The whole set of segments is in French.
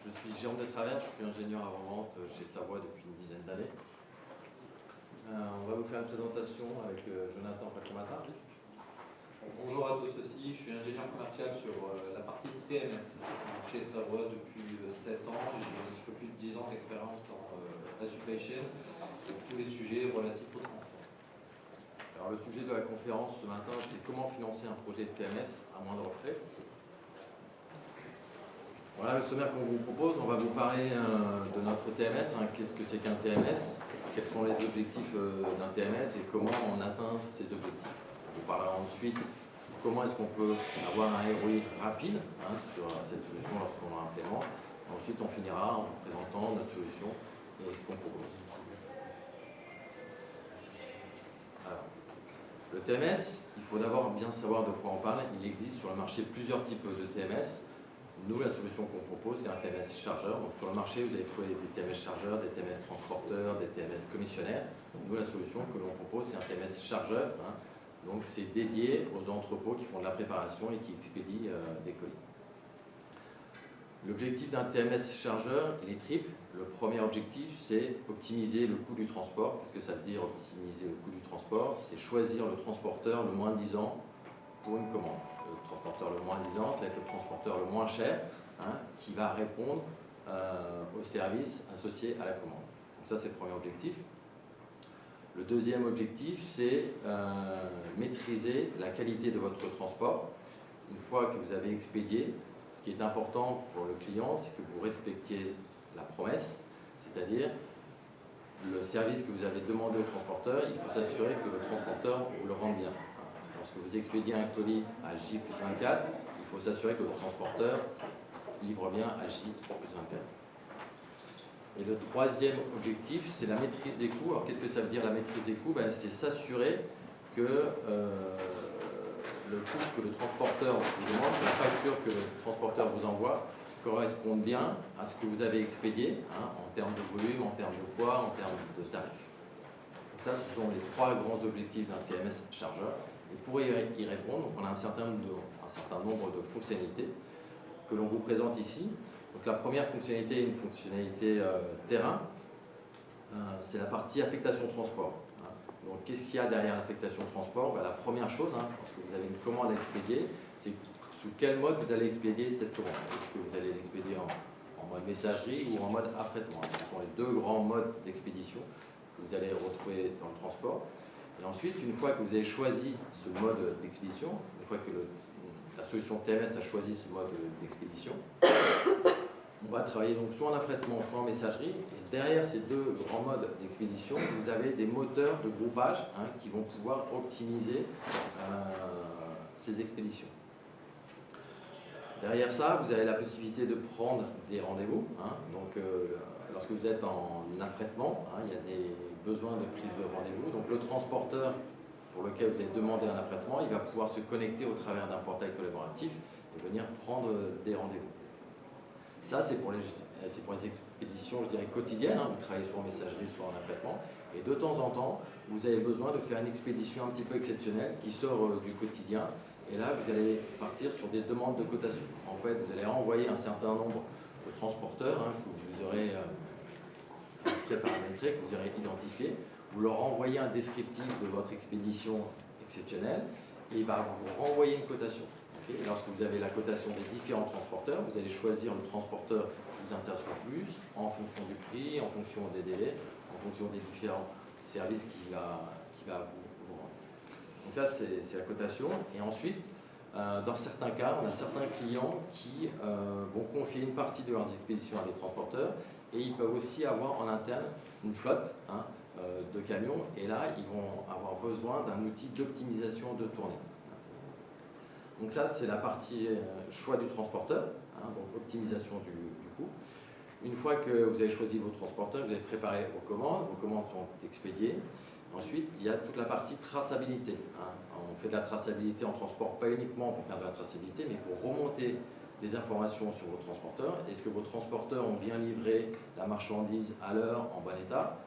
Je suis Jérôme de Travers, je suis ingénieur avant-vente chez Savoie depuis une dizaine d'années. On va vous faire une présentation avec Jonathan Facomata. Bonjour à tous aussi, je suis ingénieur commercial sur la partie TMS chez Savoie depuis 7 ans et j'ai un petit peu plus de 10 ans d'expérience dans la supply chain et tous les sujets relatifs au transport. Alors le sujet de la conférence ce matin, c'est comment financer un projet de TMS à moindre frais. Voilà le sommaire qu'on vous propose. On va vous parler de notre TMS, qu'est-ce que c'est qu'un TMS, quels sont les objectifs d'un TMS et comment on atteint ces objectifs. On vous parlera ensuite comment est-ce qu'on peut avoir un ROI rapide sur cette solution lorsqu'on l'implémente. Ensuite, on finira en vous présentant notre solution et ce qu'on propose. Alors, le TMS, il faut d'abord bien savoir de quoi on parle. Il existe sur le marché plusieurs types de TMS. Nous, la solution qu'on propose, c'est un TMS chargeur. Donc, sur le marché, vous allez trouver des TMS chargeurs, des TMS transporteurs, des TMS commissionnaires. Nous, la solution que l'on propose, c'est un TMS chargeur. Donc, c'est dédié aux entrepôts qui font de la préparation et qui expédient des colis. L'objectif d'un TMS chargeur, il est triple. Le premier objectif, c'est optimiser le coût du transport. Qu'est-ce que ça veut dire, optimiser le coût du transport? C'est choisir le transporteur le moins disant pour une commande. Le transporteur le moins disant, ça va être le transporteur le moins cher qui va répondre aux services associés à la commande. Donc ça, c'est le premier objectif. Le deuxième objectif, c'est maîtriser la qualité de votre transport. Une fois que vous avez expédié, ce qui est important pour le client, c'est que vous respectiez la promesse, c'est-à-dire le service que vous avez demandé au transporteur, il faut s'assurer que le transporteur vous le rende bien. Lorsque vous expédiez un colis à J+24, il faut s'assurer que le transporteur livre bien à J+24. Et le troisième objectif, c'est la maîtrise des coûts. Alors qu'est-ce que ça veut dire la maîtrise des coûts? C'est s'assurer que le coût que le transporteur vous demande, que la facture que le transporteur vous envoie, corresponde bien à ce que vous avez expédié, en termes de volume, en termes de poids, en termes de tarifs. Donc ça, ce sont les trois grands objectifs d'un TMS chargeur. Et pour y répondre, on a un certain nombre de fonctionnalités que l'on vous présente ici. Donc la première fonctionnalité est une fonctionnalité terrain, c'est la partie affectation transport. Donc qu'est-ce qu'il y a derrière l'affectation transport? La première chose, lorsque vous avez une commande à expédier, c'est sous quel mode vous allez expédier cette commande. Est-ce que vous allez l'expédier en mode messagerie ou en mode affrètement? Ce sont les deux grands modes d'expédition que vous allez retrouver dans le transport. Et ensuite, une fois que vous avez choisi ce mode d'expédition, une fois que la solution TMS a choisi ce mode d'expédition, on va travailler donc soit en affrètement, soit en messagerie. Et derrière ces deux grands modes d'expédition, vous avez des moteurs de groupage qui vont pouvoir optimiser ces expéditions. Derrière ça, vous avez la possibilité de prendre des rendez-vous. Donc, lorsque vous êtes en affrètement, il y a des besoins de prise de rendez-vous. Donc, le transporteur pour lequel vous avez demandé un affrètement, il va pouvoir se connecter au travers d'un portail collaboratif et venir prendre des rendez-vous. Ça, c'est pour les expéditions, je dirais, quotidiennes. Vous travaillez soit en messagerie, soit en affrètement. Et de temps en temps, vous avez besoin de faire une expédition un petit peu exceptionnelle qui sort du quotidien. Et là, vous allez partir sur des demandes de cotation. En fait, vous allez envoyer un certain nombre de transporteurs que vous aurez préparamétrés, que vous aurez identifiés. Vous leur envoyez un descriptif de votre expédition exceptionnelle et il va vous renvoyer une cotation. Et lorsque vous avez la cotation des différents transporteurs, vous allez choisir le transporteur qui vous intéresse le plus en fonction du prix, en fonction des délais, en fonction des différents services qu'il va vous rendre. Donc ça, c'est la cotation. Et ensuite, dans certains cas, on a certains clients qui vont confier une partie de leurs expéditions à des transporteurs et ils peuvent aussi avoir en interne une flotte de camions. Et là, ils vont avoir besoin d'un outil d'optimisation de tournée. Donc ça, c'est la partie choix du transporteur, donc optimisation du coût. Une fois que vous avez choisi vos transporteurs, vous avez préparé vos commandes sont expédiées. Ensuite, il y a toute la partie traçabilité. On fait de la traçabilité en transport, pas uniquement pour faire de la traçabilité, mais pour remonter des informations sur vos transporteurs. Est-ce que vos transporteurs ont bien livré la marchandise à l'heure, en bon état,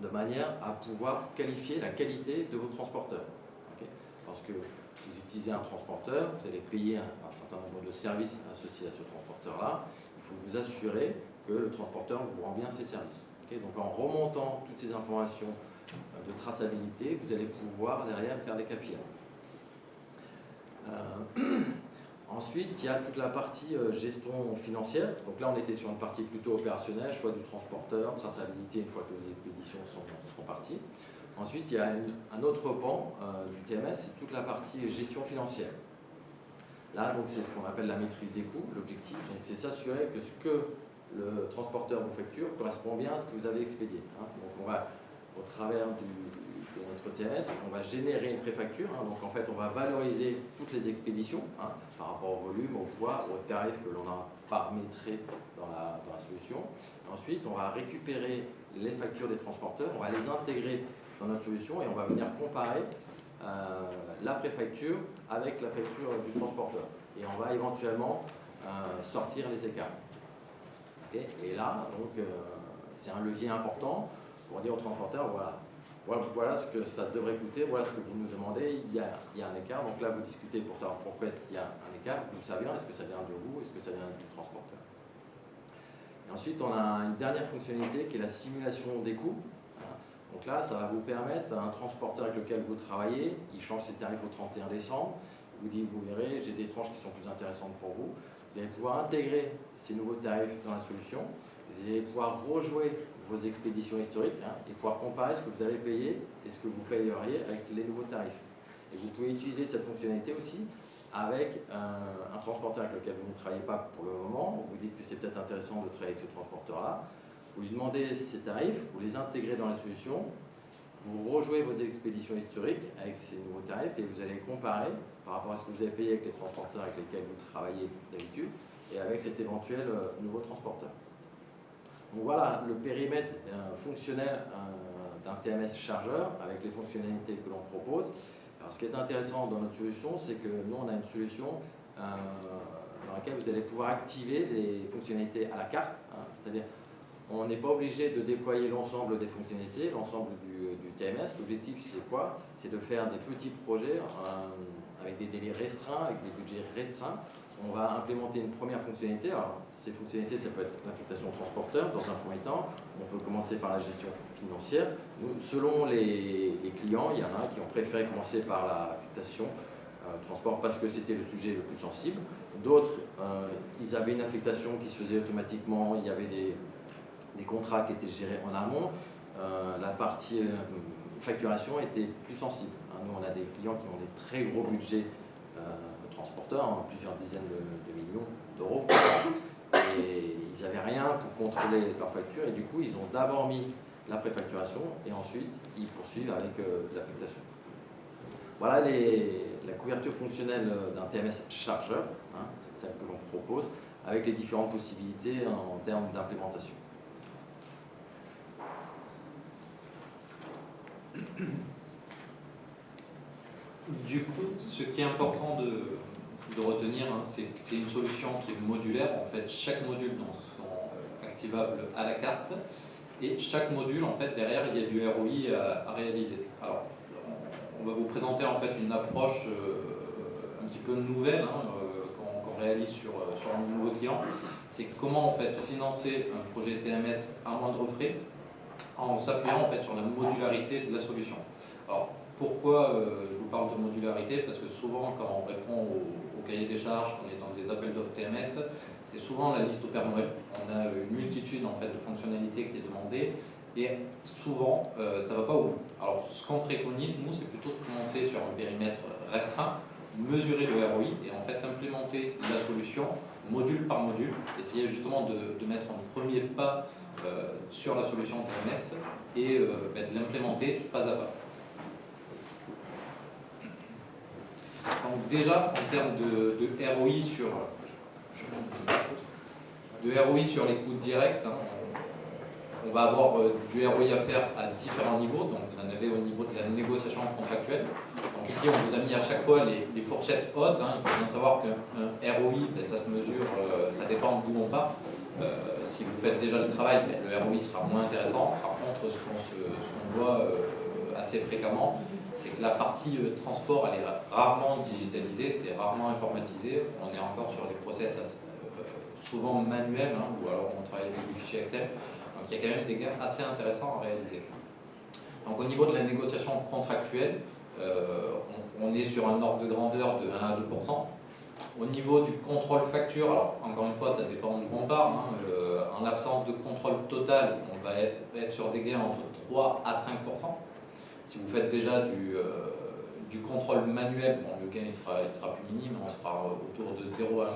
de manière à pouvoir qualifier la qualité de vos transporteurs. Parce que vous utilisez un transporteur, vous allez payer un certain nombre de services associés à ce transporteur-là. Il faut que vous vous assurer que le transporteur vous rend bien ses services. Okay, donc en remontant toutes ces informations de traçabilité, vous allez pouvoir derrière faire des KPI. Ensuite, il y a toute la partie gestion financière. Donc là, on était sur une partie plutôt opérationnelle, choix du transporteur, traçabilité une fois que vos expéditions seront parties. Ensuite, il y a un autre pan du TMS, c'est toute la partie gestion financière. Là, donc, c'est ce qu'on appelle la maîtrise des coûts, l'objectif. Donc, c'est s'assurer que ce que le transporteur vous facture correspond bien à ce que vous avez expédié. Donc, on va, au travers de notre TMS, on va générer une préfacture. Donc, en fait, on va valoriser toutes les expéditions par rapport au volume, au poids, au tarif que l'on a paramétré dans la solution. Ensuite, on va récupérer les factures des transporteurs, on va les intégrer dans notre solution et on va venir comparer la préfacture avec la facture du transporteur. Et on va éventuellement sortir les écarts. Okay, et là, c'est un levier important pour dire au transporteur, voilà ce que ça devrait coûter, voilà ce que vous nous demandez, il y a un écart. Donc là, vous discutez pour savoir pourquoi est-ce qu'il y a un écart, d'où ça vient, est-ce que ça vient de vous, est-ce que ça vient du transporteur. Et ensuite, on a une dernière fonctionnalité qui est la simulation des coûts. Donc là, ça va vous permettre, un transporteur avec lequel vous travaillez, il change ses tarifs au 31 décembre, il vous dit, vous verrez, j'ai des tranches qui sont plus intéressantes pour vous. Vous allez pouvoir intégrer ces nouveaux tarifs dans la solution, vous allez pouvoir rejouer vos expéditions historiques et pouvoir comparer ce que vous avez payé et ce que vous payeriez avec les nouveaux tarifs. Et vous pouvez utiliser cette fonctionnalité aussi avec un transporteur avec lequel vous ne travaillez pas pour le moment. Vous dites que c'est peut-être intéressant de travailler avec ce transporteur-là. Vous lui demandez ses tarifs, vous les intégrez dans la solution, vous rejouez vos expéditions historiques avec ces nouveaux tarifs et vous allez comparer par rapport à ce que vous avez payé avec les transporteurs avec lesquels vous travaillez d'habitude et avec cet éventuel nouveau transporteur. Donc voilà le périmètre fonctionnel d'un TMS chargeur avec les fonctionnalités que l'on propose. Alors, ce qui est intéressant dans notre solution, c'est que nous, on a une solution dans laquelle vous allez pouvoir activer les fonctionnalités à la carte, c'est-à-dire on n'est pas obligé de déployer l'ensemble des fonctionnalités, l'ensemble du TMS. L'objectif, c'est quoi? C'est de faire des petits projets avec des délais restreints, avec des budgets restreints. On va implémenter une première fonctionnalité. Alors, ces fonctionnalités, ça peut être l'affectation transporteur dans un premier temps. On peut commencer par la gestion financière. Nous, selon les clients, il y en a qui ont préféré commencer par l'affectation transport parce que c'était le sujet le plus sensible. D'autres, ils avaient une affectation qui se faisait automatiquement. Il y avait des contrats qui étaient gérés en amont. La partie facturation était plus sensible. Nous, on a des clients qui ont des très gros budgets transporteurs, plusieurs dizaines de millions d'euros. Et ils n'avaient rien pour contrôler leurs factures. Et du coup, ils ont d'abord mis la préfacturation et ensuite, ils poursuivent avec l'affectation. Voilà la couverture fonctionnelle d'un TMS chargeur, celle que l'on propose, avec les différentes possibilités en termes d'implémentation. Du coup, ce qui est important de retenir, c'est que c'est une solution qui est modulaire. En fait, chaque module sont activables à la carte et chaque module, en fait, derrière, il y a du ROI à réaliser. Alors, on va vous présenter en fait une approche un petit peu nouvelle qu'on réalise sur un nouveau client. C'est comment en fait financer un projet TMS à moindre frais en s'appuyant en fait sur la modularité de la solution. Alors, pourquoi je vous parle de modularité? Parce que souvent, quand on répond au cahier des charges, qu'on est dans des appels d'offres TMS, c'est souvent la liste au Père Noël. On a une multitude en fait, de fonctionnalités qui est demandée et souvent, ça ne va pas au bout. Alors, ce qu'on préconise, nous, c'est plutôt de commencer sur un périmètre restreint, mesurer le ROI et en fait implémenter la solution module par module, essayer justement de mettre un premier pas sur la solution TMS et de l'implémenter pas à pas. Donc déjà, en termes de ROI sur les coûts directs, on va avoir du ROI à faire à différents niveaux. Donc vous en avez au niveau de la négociation contractuelle. Donc ici, on vous a mis à chaque fois les fourchettes hautes. Il faut bien savoir qu'un ROI, ça se mesure, ça dépend d'où on part. Si vous faites déjà le travail, le ROI sera moins intéressant. Par contre, ce qu'on voit assez fréquemment, c'est que la partie transport, elle est rarement digitalisée, c'est rarement informatisé. On est encore sur des process souvent manuels, hein, ou alors on travaille avec des fichiers Excel. Donc il y a quand même des gains assez intéressants à réaliser. Donc au niveau de la négociation contractuelle, on est sur un ordre de grandeur de 1 à 2%. Au niveau du contrôle facture, alors encore une fois, ça dépend d'où on part. En absence de contrôle total, on va être sur des gains entre 3 à 5%. Si vous faites déjà du contrôle manuel, bon, le gain il sera plus minime, on sera autour de 0 à 1%.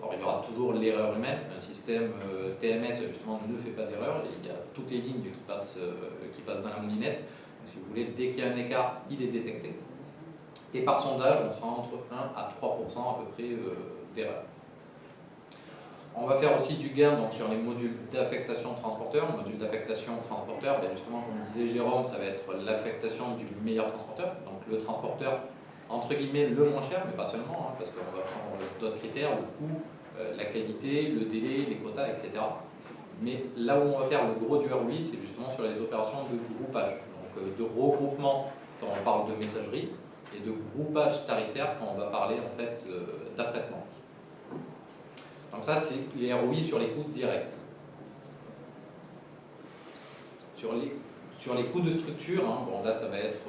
Alors il y aura toujours l'erreur humaine. Un système TMS justement ne fait pas d'erreur. Il y a toutes les lignes qui passent dans la moulinette. Donc, si vous voulez, dès qu'il y a un écart, il est détecté. Et par sondage, on sera entre 1 à 3% à peu près d'erreur. On va faire aussi du gain donc, sur les modules d'affectation transporteur. Le module d'affectation transporteur, ben justement, comme disait Jérôme, ça va être l'affectation du meilleur transporteur. Donc le transporteur, entre guillemets, le moins cher, mais pas seulement, hein, parce qu'on va prendre d'autres critères, le coût, la qualité, le délai, les quotas, etc. Mais là où on va faire le gros du ROI, c'est justement sur les opérations de groupage, donc de regroupement quand on parle de messagerie, et de groupage tarifaire quand on va parler en fait d'affrètement. Donc ça, c'est les ROI sur les coûts directs. Sur les coûts de structure, hein, bon là ça va être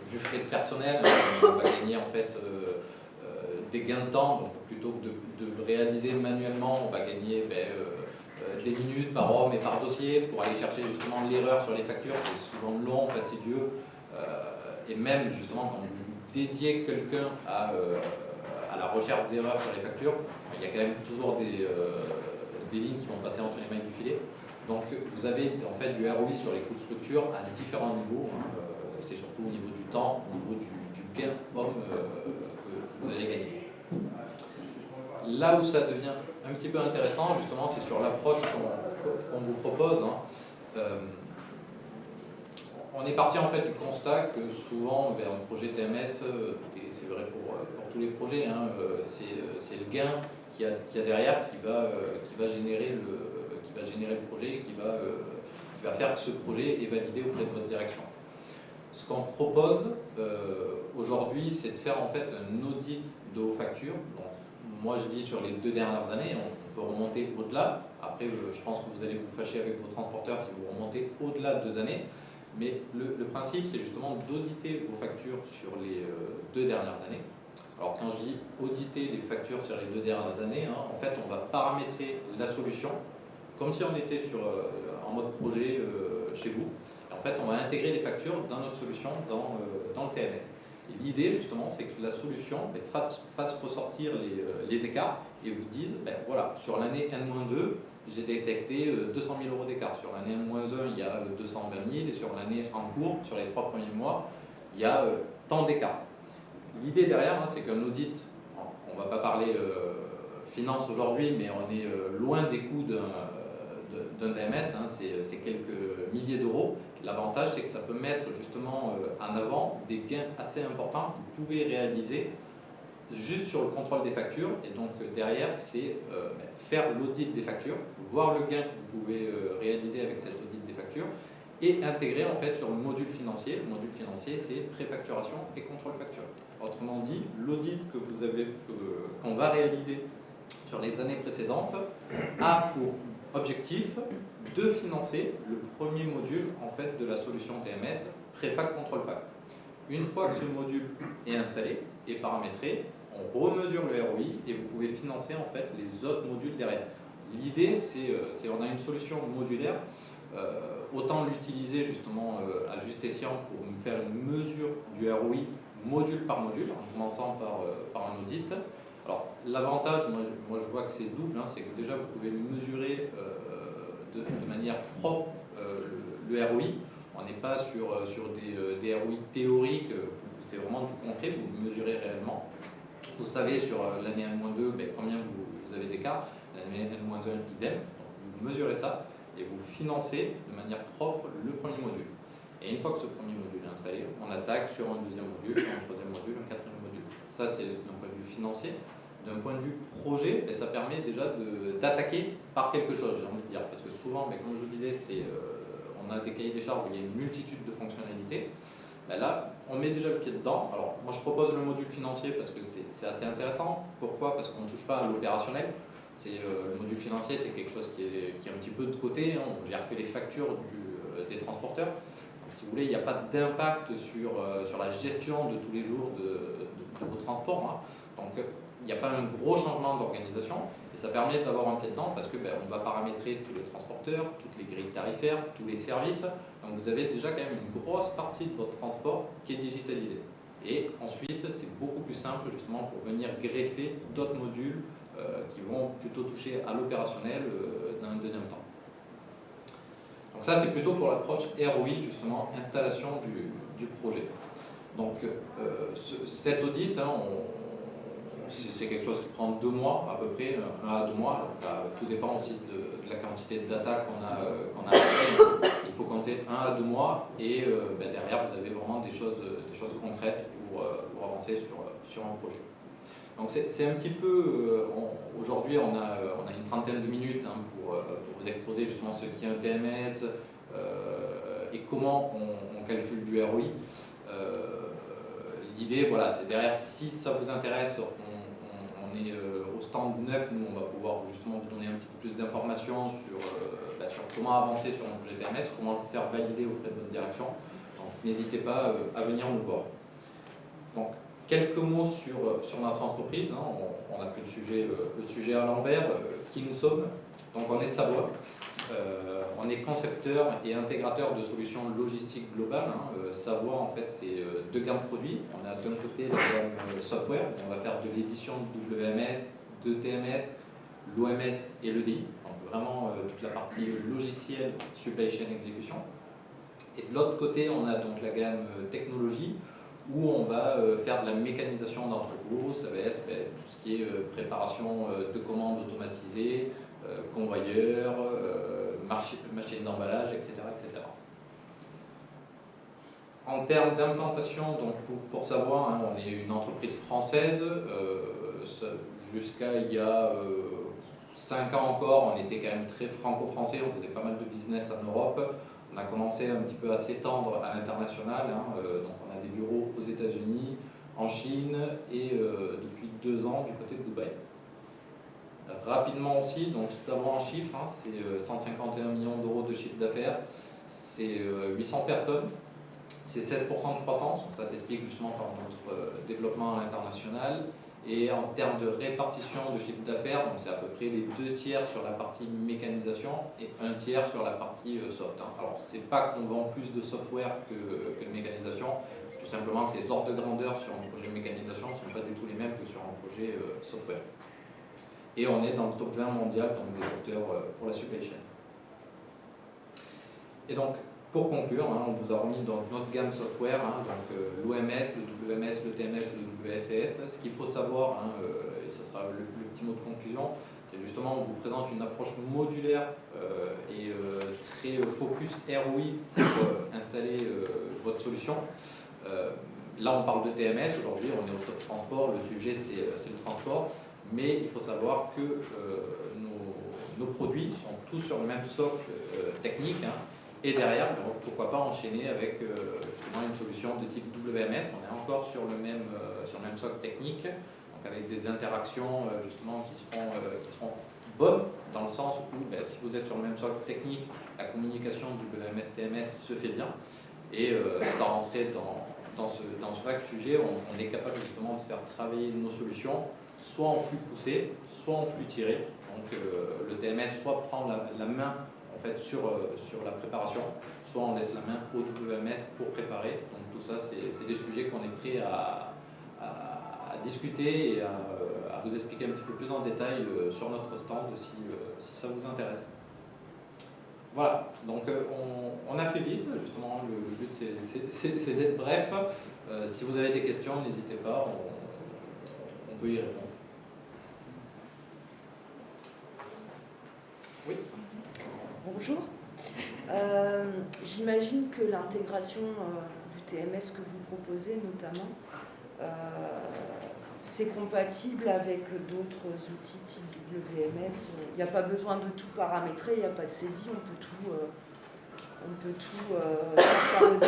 du frais de personnel, on va gagner en fait des gains de temps, donc plutôt que de réaliser manuellement, on va gagner des minutes par homme et par dossier pour aller chercher justement l'erreur sur les factures, c'est souvent long, fastidieux, et même justement quand vous dédiez quelqu'un à la recherche d'erreurs sur les factures, il y a quand même toujours des lignes qui vont passer entre les mailles du filet. Donc vous avez en fait du ROI sur les coûts de structure à différents niveaux. C'est surtout au niveau du temps, au niveau du gain homme que vous allez gagner. Là où ça devient un petit peu intéressant, justement, c'est sur l'approche qu'on vous propose. On est parti en fait du constat que souvent vers un projet TMS, et c'est vrai pour tous les projets, hein, c'est le gain qu'il y a derrière qui va générer le projet, qui va faire que ce projet est validé auprès de votre direction. Ce qu'on propose aujourd'hui, c'est de faire en fait un audit de vos factures. Donc, moi je dis sur les 2 dernières années, on peut remonter au-delà. Après, je pense que vous allez vous fâcher avec vos transporteurs si vous remontez au-delà de 2 années. Mais le principe, c'est justement d'auditer vos factures sur les 2 dernières années. Alors quand je dis auditer les factures sur les 2 dernières années, hein, en fait, on va paramétrer la solution comme si on était en mode projet chez vous. Et en fait, on va intégrer les factures dans notre solution, dans le TMS. Et l'idée, justement, c'est que la solution fasse ressortir les écarts et vous dise, voilà, sur l'année N-2, j'ai détecté 200 000 euros d'écart. Sur l'année N-1, il y a 220 000 et sur l'année en cours, sur les 3 premiers mois, il y a tant d'écart. L'idée derrière, hein, c'est qu'un audit, on ne va pas parler finance aujourd'hui, mais on est loin des coûts d'un TMS, hein, c'est quelques milliers d'euros. L'avantage, c'est que ça peut mettre justement en avant des gains assez importants que vous pouvez réaliser juste sur le contrôle des factures. Et donc derrière, c'est faire l'audit des factures, voir le gain que vous pouvez réaliser avec cet audit des factures et intégrer en fait sur le module financier. Le module financier, c'est préfacturation et contrôle facture. Autrement dit, l'audit qu'on va réaliser sur les années précédentes a pour objectif de financer le premier module en fait, de la solution TMS, préfac contrôle fac. Une fois que ce module est installé et paramétré, on remesure le ROI et vous pouvez financer en fait les autres modules derrière. L'idée, c'est on a une solution modulaire, autant l'utiliser justement à juste escient pour faire une mesure du ROI module par module, en commençant par un audit. Alors l'avantage, moi je vois que c'est double, hein, c'est que déjà vous pouvez mesurer de manière propre le ROI. On n'est pas sur des ROI théoriques, c'est vraiment du concret, vous le mesurez réellement. Vous savez sur l'année N-2 combien vous avez d'écart, l'année N-1 idem, vous mesurez ça et vous financez de manière propre le premier module. Et une fois que ce premier module est installé, on attaque sur un deuxième module, un troisième module, un quatrième module. Ça c'est d'un point de vue financier. D'un point de vue projet, ça permet déjà d'attaquer par quelque chose, j'ai envie de dire. Parce que souvent, comme je vous disais, on a des cahiers des charges où il y a une multitude de fonctionnalités. Là, on met déjà le pied dedans. Alors, moi, je propose le module financier parce que c'est assez intéressant. Pourquoi? Parce qu'on ne touche pas à l'opérationnel. Le module financier, c'est quelque chose qui est un petit peu de côté, hein. On ne gère que les factures des transporteurs. Donc, si vous voulez, il n'y a pas d'impact sur la gestion de tous les jours de vos transports, hein. Donc il n'y a pas un gros changement d'organisation et ça permet d'avoir un pied dedans parce que on va paramétrer tous les transporteurs, toutes les grilles tarifaires, tous les services. Donc vous avez déjà quand même une grosse partie de votre transport qui est digitalisée. Et ensuite, c'est beaucoup plus simple justement pour venir greffer d'autres modules qui vont plutôt toucher à l'opérationnel dans un deuxième temps. Donc ça, c'est plutôt pour l'approche ROI, justement, installation du projet. Donc cet audit, hein, c'est quelque chose qui prend 2 mois à peu près, 1 à 2 mois. Alors, tout dépend aussi de la quantité de data qu'on a fait. Il faut compter 1 à 2 mois et derrière, vous avez vraiment des choses concrètes pour avancer sur un projet. Donc c'est un petit peu, aujourd'hui on a une trentaine de minutes hein, pour vous exposer justement ce qu'est un TMS et comment on calcule du ROI. L'idée, voilà, c'est derrière, si ça vous intéresse, on est au stand 9, nous on va pouvoir justement vous donner un petit peu plus d'informations sur comment avancer sur un projet TMS, comment le faire valider auprès de votre direction. Donc n'hésitez pas à venir nous voir. Donc, quelques mots sur notre entreprise, hein. On a pris le sujet à l'envers, qui nous sommes. Donc on est Savoie, on est concepteur et intégrateur de solutions logistiques globales, hein. Savoie en fait c'est 2 gammes de produits. On a d'un côté la gamme software, on va faire de l'édition de WMS, de TMS, l'OMS et l'EDI, donc vraiment toute la partie logicielle, supply chain exécution. Et de l'autre côté on a donc la gamme technologie, où on va faire de la mécanisation d'entrepôt, ça va être tout ce qui est préparation de commandes automatisées, convoyeurs, machines d'emballage, etc., etc. En termes d'implantation, donc pour savoir, hein, on est une entreprise française, jusqu'à il y a 5 ans encore, on était quand même très franco-français, on faisait pas mal de business en Europe. On a commencé un petit peu à s'étendre à l'international, hein, donc on a des bureaux aux États-Unis, en Chine et depuis 2 ans du côté de Dubaï. Rapidement aussi, donc savoir en chiffres, hein, c'est 151 millions d'euros de chiffre d'affaires, c'est 800 personnes, c'est 16% de croissance, donc ça s'explique justement par notre développement à l'international. Et en termes de répartition de chiffre d'affaires, donc c'est à peu près les 2 tiers sur la partie mécanisation et 1 tiers sur la partie soft. Alors c'est pas qu'on vend plus de software que de mécanisation, tout simplement que les ordres de grandeur sur un projet de mécanisation ne sont pas du tout les mêmes que sur un projet software. Et on est dans le top 20 mondial, donc des acteurs pour la supply chain. Et donc pour conclure, hein, on vous a remis dans notre gamme software, hein, donc l'OMS, le WMS, le TMS, le WSS. Ce qu'il faut savoir, hein, et ce sera le petit mot de conclusion, c'est justement on vous présente une approche modulaire et très focus ROI pour installer votre solution. Là on parle de TMS, aujourd'hui on est au top transport, le sujet c'est le transport, mais il faut savoir que nos produits sont tous sur le même socle technique, hein. Et derrière, pourquoi pas enchaîner avec justement une solution de type WMS. On est encore sur le même socle technique, donc avec des interactions justement qui seront bonnes dans le sens où si vous êtes sur le même socle technique, la communication WMS-TMS se fait bien. Et sans rentrer dans ce vague sujet, on est capable justement de faire travailler nos solutions soit en flux poussé, soit en flux tiré. Donc le TMS soit prend la main en fait, sur la préparation, soit on laisse la main au WMS pour préparer. Donc tout ça, c'est des sujets qu'on est prêt à discuter et à vous expliquer un petit peu plus en détail sur notre stand si ça vous intéresse. Voilà, donc on a fait vite, justement, le but c'est d'être bref. Si vous avez des questions, n'hésitez pas, on peut y répondre. Oui. Bonjour. J'imagine que l'intégration du TMS que vous proposez notamment, c'est compatible avec d'autres outils type WMS. Il n'y a pas besoin de tout paramétrer, il n'y a pas de saisie, on peut tout faire par le.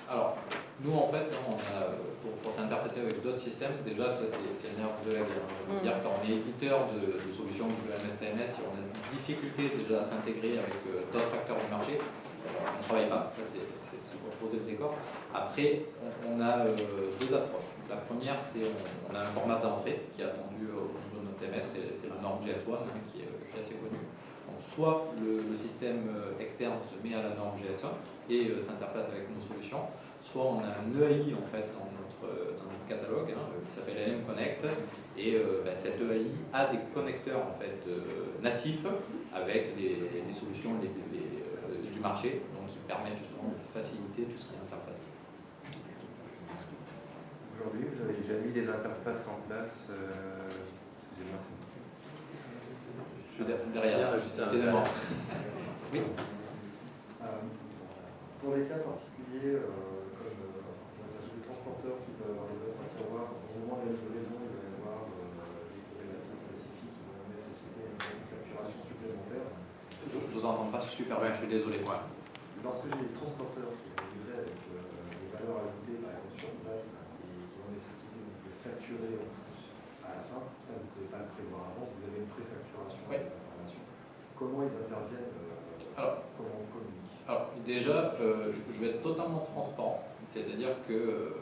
Alors, Nous, en fait, on a, pour s'interfacer avec d'autres systèmes, déjà, ça c'est le nerf de la guerre. C'est-à-dire quand on est éditeur de solutions WMS TMS, si on a une difficulté déjà à s'intégrer avec d'autres acteurs du marché, on ne travaille pas. Ça, c'est pour poser le décor. Après, on a deux approches. La première, c'est on a un format d'entrée qui est attendu au niveau de notre TMS, c'est la norme GS1 qui est assez connue. Donc, soit le système externe se met à la norme GS1 et s'interface avec nos solutions, soit on a un EAI en fait dans notre catalogue qui s'appelle LM Connect, et cet EAI a des connecteurs en fait natifs avec des solutions du marché, donc qui permettent justement de faciliter tout ce qui est interface. Aujourd'hui, vous avez déjà mis des interfaces en place. Excusez-moi. Je suis derrière, excusez-moi. Oui. Pour les cas particuliers, comme les transporteurs qui peuvent avoir des offres à tiroir, au moment de la livraison, il va y avoir des problématiques spécifiques qui vont nécessiter une facturation supplémentaire. Je ne vous entends pas super bien, je suis désolé. Ouais. Lorsque j'ai des transporteurs qui vont livrer avec des valeurs ajoutées, par exemple sur place, et qui vont nécessiter de facturer en plus à la fin, ça vous ne pouvez pas le prévoir avant, vous avez une préfacturation de l'information. Comment ils interviennent comment on communique? Alors déjà, je vais être totalement transparent, c'est-à-dire que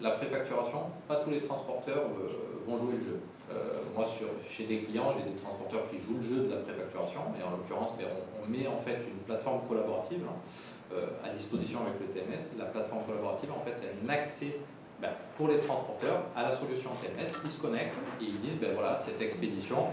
la préfacturation, pas tous les transporteurs vont jouer le jeu. Moi, chez des clients, j'ai des transporteurs qui jouent le jeu de la préfacturation, et en l'occurrence, on met en fait une plateforme collaborative à disposition avec le TMS. La plateforme collaborative, en fait, c'est un accès pour les transporteurs à la solution TMS. Ils se connectent et ils disent, voilà, cette expédition,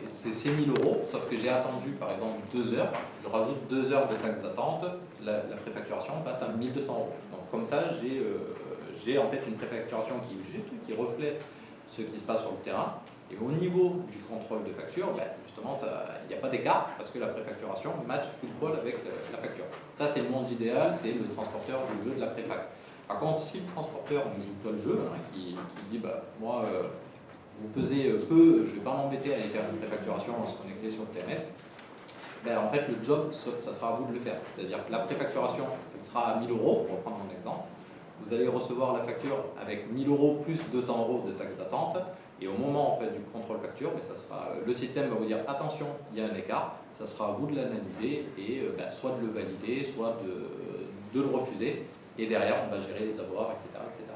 c'est 1000 €, sauf que j'ai attendu par exemple 2 heures, je rajoute 2 heures de taxe d'attente, la préfacturation passe à 1200 €. Donc comme ça, j'ai en fait une préfacturation qui est juste, qui reflète ce qui se passe sur le terrain. Et au niveau du contrôle de facture, justement, il n'y a pas d'écart parce que la préfacturation match tout poil avec la facture. Ça, c'est le monde idéal, c'est le transporteur joue le jeu de la préfac. Par contre, si le transporteur ne joue pas le jeu, qui dit moi, vous pesez peu, je ne vais pas m'embêter à aller faire une préfacturation, à se connecter sur le TMS, en fait, le job, ça sera à vous de le faire. C'est-à-dire que la préfacturation, elle sera à 1000 €, pour reprendre mon exemple. Vous allez recevoir la facture avec 1000 € plus 200 € de taxe d'attente. Et au moment en fait, du contrôle facture, ça sera, le système va vous dire attention, il y a un écart. Ça sera à vous de l'analyser et soit de le valider, soit de le refuser. Et derrière, on va gérer les avoirs, etc. etc.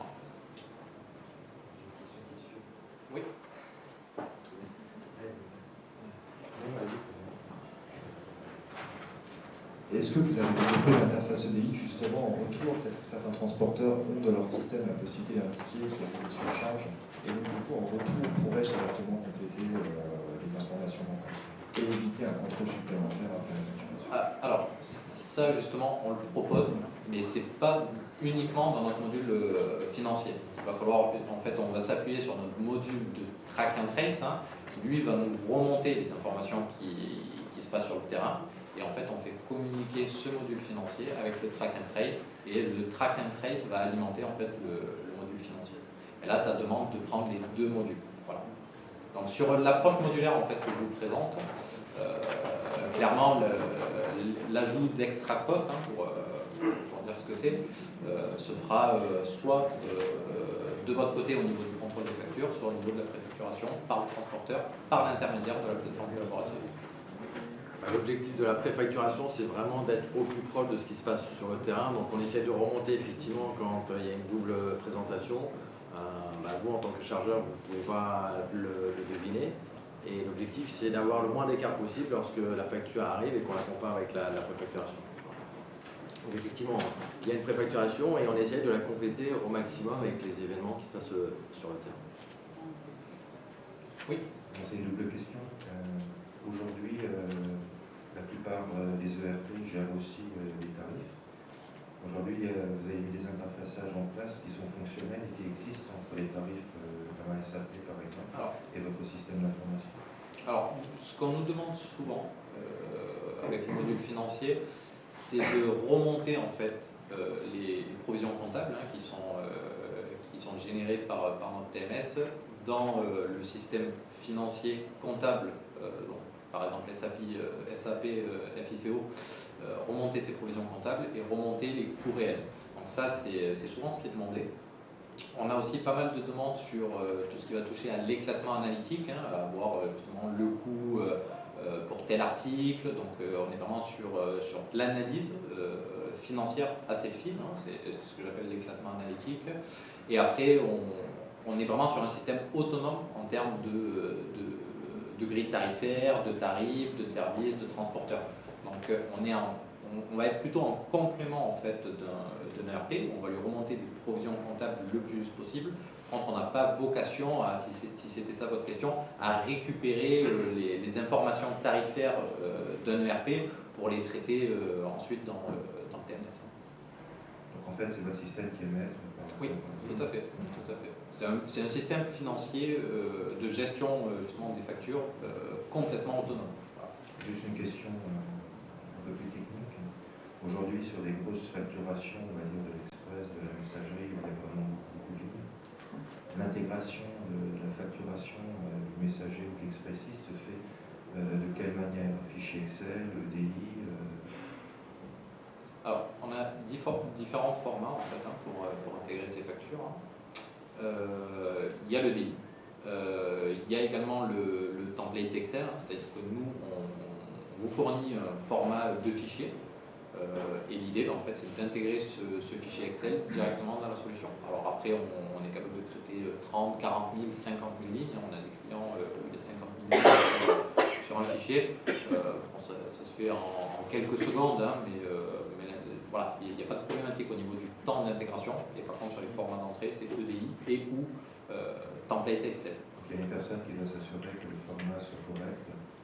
Oui. Est-ce que vous avez développé l'interface EDI justement en retour? Peut-être que certains transporteurs ont dans leur système la possibilité d'indiquer qu'il y a des surcharges, et donc du coup en retour on pourrait directement compléter les informations manquantes et éviter un contrôle supplémentaire après la facturation. Alors ça justement on le propose, mais c'est pas uniquement dans notre module financier. Il va falloir, en fait, on va s'appuyer sur notre module de track and trace, qui lui va nous remonter les informations qui se passent sur le terrain. Et en fait, on fait communiquer ce module financier avec le track and trace, et le track and trace va alimenter en fait le module financier. Et là, ça demande de prendre les deux modules. Voilà. Donc sur l'approche modulaire en fait que je vous présente, clairement l'ajout d'extra cost pour dire ce que c'est, se fera soit de votre côté au niveau du contrôle des factures, soit au niveau de la préfacturation par le transporteur, par l'intermédiaire de la plateforme collaborative. L'objectif de la préfacturation, c'est vraiment d'être au plus proche de ce qui se passe sur le terrain. Donc on essaie de remonter effectivement quand il y a une double présentation. Vous, en tant que chargeur, vous ne pouvez pas le deviner. Et l'objectif, c'est d'avoir le moins d'écart possible lorsque la facture arrive et qu'on la compare avec la préfacturation. Donc effectivement, il y a une préfacturation et on essaie de la compléter au maximum avec les événements qui se passent sur le terrain. Oui. C'est une double question. Aujourd'hui, la plupart des ERP gèrent aussi les tarifs. Aujourd'hui, vous avez mis des interfaçages en place qui sont fonctionnels et qui existent entre les tarifs d'un SAP par exemple et votre système d'information. Alors, ce qu'on nous demande souvent avec le module financier, c'est de remonter en fait les provisions comptables qui sont générées par notre TMS dans le système financier comptable. Par exemple SAP FICO, remonter ces provisions comptables et remonter les coûts réels. Donc Donc ça, c'est souvent ce qui est demandé. On a aussi pas mal de demandes sur tout ce qui va toucher à l'éclatement analytique, hein, à voir justement le coût pour tel article. Donc on est vraiment sur l'analyse financière assez fine, hein, c'est ce que j'appelle l'éclatement analytique. Et après, on est vraiment sur un système autonome en termes de grille tarifaire, de tarifs, de services, de transporteurs. Donc on va être plutôt en complément en fait d'un ERP. On va lui remonter des provisions comptables le plus juste possible. Quand on n'a pas vocation, si c'était ça votre question, à récupérer les informations tarifaires d'un ERP pour les traiter ensuite dans le TMS. Donc en fait, c'est votre système qui est maître. Oui, tout à fait. Tout à fait. C'est un système financier de gestion justement des factures complètement autonome. Voilà. Juste une question un peu plus technique. Aujourd'hui, sur des grosses facturations, on va dire de l'Express, de la messagerie, où il y a vraiment beaucoup de lignes, l'intégration de la facturation du messager ou de l'expressiste se fait de quelle manière? Fichier Excel, EDI Alors, on a différents formats en fait, hein, pour intégrer ces factures. Il y a l'EDI. Il y a également le template Excel, hein, c'est-à-dire que nous, on vous fournit un format de fichier. Et l'idée, en fait, c'est d'intégrer ce fichier Excel directement dans la solution. Alors après, on est capable de traiter 30, 40 000, 50 000 lignes. On a des clients où il y a 50 000 lignes sur un fichier. Ça se fait en quelques secondes, hein, mais voilà, il n'y a pas de problématique au niveau du temps d'intégration. Et par contre, sur les formats d'entrée, c'est EDI et ou template Excel. Donc il y a une personne qui doit s'assurer que le format soit correct.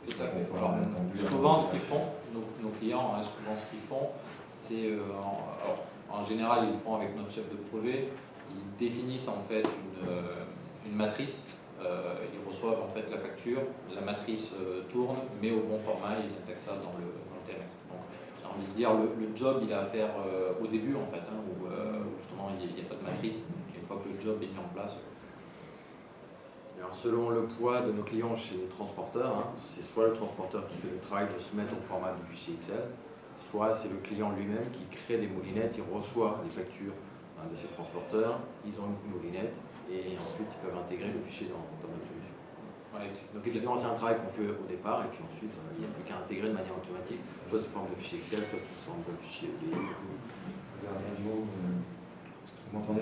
Tout à fait. Alors, souvent, ce qu'ils font, nos clients, hein, souvent ce qu'ils font, c'est en général, ils le font avec notre chef de projet. Ils définissent en fait une matrice. Ils reçoivent en fait la facture, la matrice tourne, mais au bon format, ils intègrent ça dans le TMS. Donc, j'ai envie de dire, le job, il est à faire au début en fait, hein, où justement il n'y a pas de matrice. Et une fois que le job est mis en place. Alors, selon le poids de nos clients chez les transporteurs, hein, c'est soit le transporteur qui fait le travail de se mettre au format du fichier Excel, soit c'est le client lui-même qui crée des moulinettes, il reçoit les factures de ces transporteurs, ils ont une moulinette et ensuite ils peuvent intégrer le fichier dans notre solution. Ouais. Donc évidemment c'est un travail qu'on fait au départ et puis ensuite il n'y a plus qu'à intégrer de manière automatique, soit sous forme de fichier Excel, soit sous forme de fichier EDI. Dernier mot, vous m'entendez?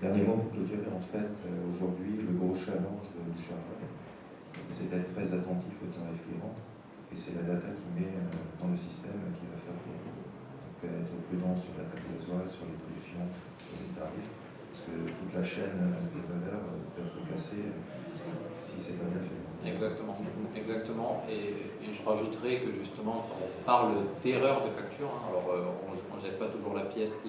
Dernier mot pour clôturer. En fait, aujourd'hui, le gros challenge du chargeur, c'est d'être très attentif aux tarifs qui rentrent. Et c'est la data qui met dans le système qui va faire donc, être prudent sur la taxe gasoil, sur les pollutions, sur les tarifs. Parce que toute la chaîne des valeurs peut être cassée si c'est pas bien fait. Exactement, exactement. Et je rajouterais que justement, quand on parle d'erreur de facture, hein, alors on ne jette pas toujours la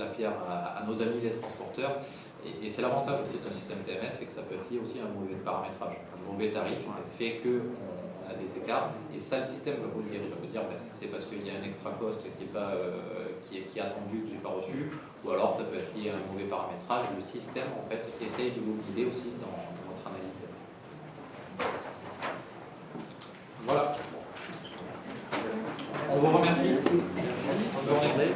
pierre à nos amis les transporteurs. Et c'est l'avantage aussi d'un système TMS, c'est que ça peut être lié aussi à un mauvais paramétrage. Un mauvais tarif fait qu'on a des écarts. Et ça, le système va vous le dire. Il va vous dire ben, c'est parce qu'il y a un extra cost qui est attendu, que je n'ai pas reçu. Ou alors ça peut être lié à un mauvais paramétrage. Le système, en fait, essaye de vous guider aussi dans votre analyse. Voilà. On vous remercie. Merci. Bonne journée.